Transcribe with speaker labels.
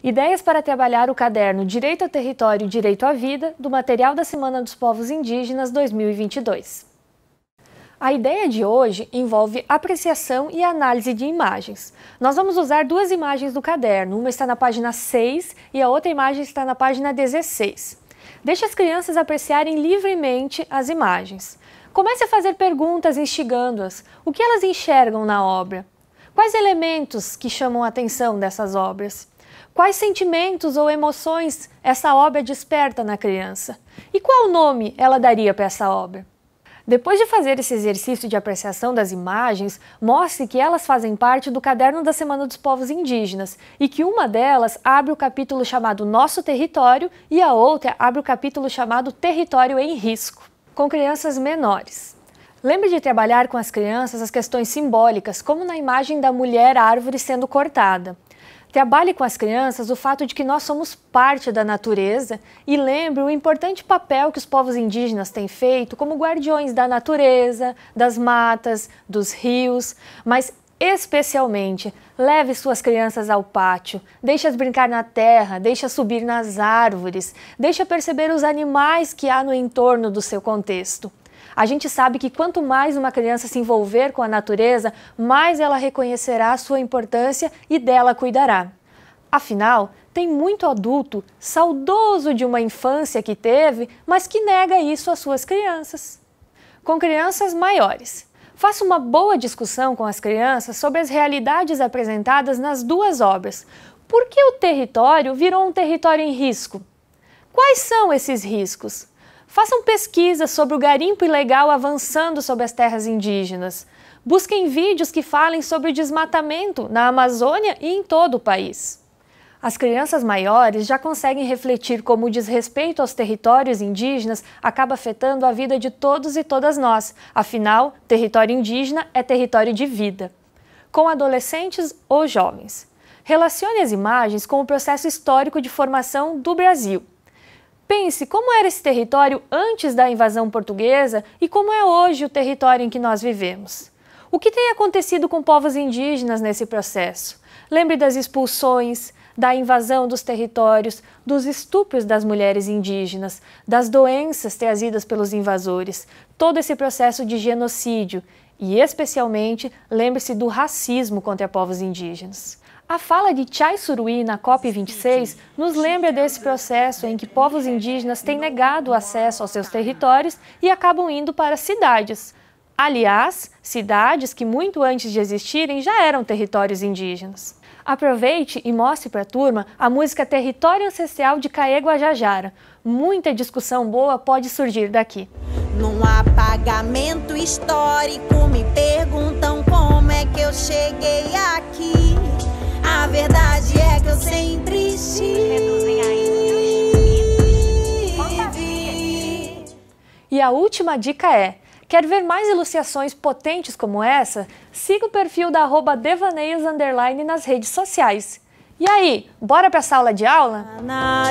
Speaker 1: Ideias para trabalhar o caderno Direito ao Território e Direito à Vida, do material da Semana dos Povos Indígenas 2022. A ideia de hoje envolve apreciação e análise de imagens. Nós vamos usar duas imagens do caderno, uma está na página 6 e a outra imagem está na página 16. Deixe as crianças apreciarem livremente as imagens. Comece a fazer perguntas instigando-as. O que elas enxergam na obra? Quais elementos que chamam a atenção dessas obras? Quais sentimentos ou emoções essa obra desperta na criança? E qual nome ela daria para essa obra? Depois de fazer esse exercício de apreciação das imagens, mostre que elas fazem parte do caderno da Semana dos Povos Indígenas e que uma delas abre o capítulo chamado Nosso Território e a outra abre o capítulo chamado Território em Risco, com crianças menores. Lembre de trabalhar com as crianças as questões simbólicas, como na imagem da mulher árvore sendo cortada. Trabalhe com as crianças o fato de que nós somos parte da natureza e lembre o importante papel que os povos indígenas têm feito como guardiões da natureza, das matas, dos rios, mas especialmente leve suas crianças ao pátio, deixe-as brincar na terra, deixe-as subir nas árvores, deixe-as perceber os animais que há no entorno do seu contexto. A gente sabe que quanto mais uma criança se envolver com a natureza, mais ela reconhecerá a sua importância e dela cuidará. Afinal, tem muito adulto saudoso de uma infância que teve, mas que nega isso às suas crianças. Com crianças maiores, faça uma boa discussão com as crianças sobre as realidades apresentadas nas duas obras. Por que o território virou um território em risco? Quais são esses riscos? Façam pesquisas sobre o garimpo ilegal avançando sobre as terras indígenas. Busquem vídeos que falem sobre o desmatamento na Amazônia e em todo o país. As crianças maiores já conseguem refletir como o desrespeito aos territórios indígenas acaba afetando a vida de todos e todas nós. Afinal, território indígena é território de vida. Com adolescentes ou jovens, relacione as imagens com o processo histórico de formação do Brasil. Pense como era esse território antes da invasão portuguesa e como é hoje o território em que nós vivemos. O que tem acontecido com povos indígenas nesse processo? Lembre das expulsões, da invasão dos territórios, dos estupros das mulheres indígenas, das doenças trazidas pelos invasores, todo esse processo de genocídio e, especialmente, lembre-se do racismo contra povos indígenas. A fala de Tchai Suruí na COP26 nos lembra desse processo em que povos indígenas têm negado o acesso aos seus territórios e acabam indo para cidades. Aliás, cidades que muito antes de existirem já eram territórios indígenas. Aproveite e mostre para a turma a música Território Ancestral de Caê Guajajara. Muita discussão boa pode surgir daqui.
Speaker 2: Num apagamento histórico me perguntam como é que eu cheguei aqui. A verdade é que eu sempre estive.
Speaker 1: E a última dica é: quer ver mais ilustrações potentes como essa? Siga o perfil da @devaneios_ nas redes sociais. E aí, bora para a sala de aula?
Speaker 2: Na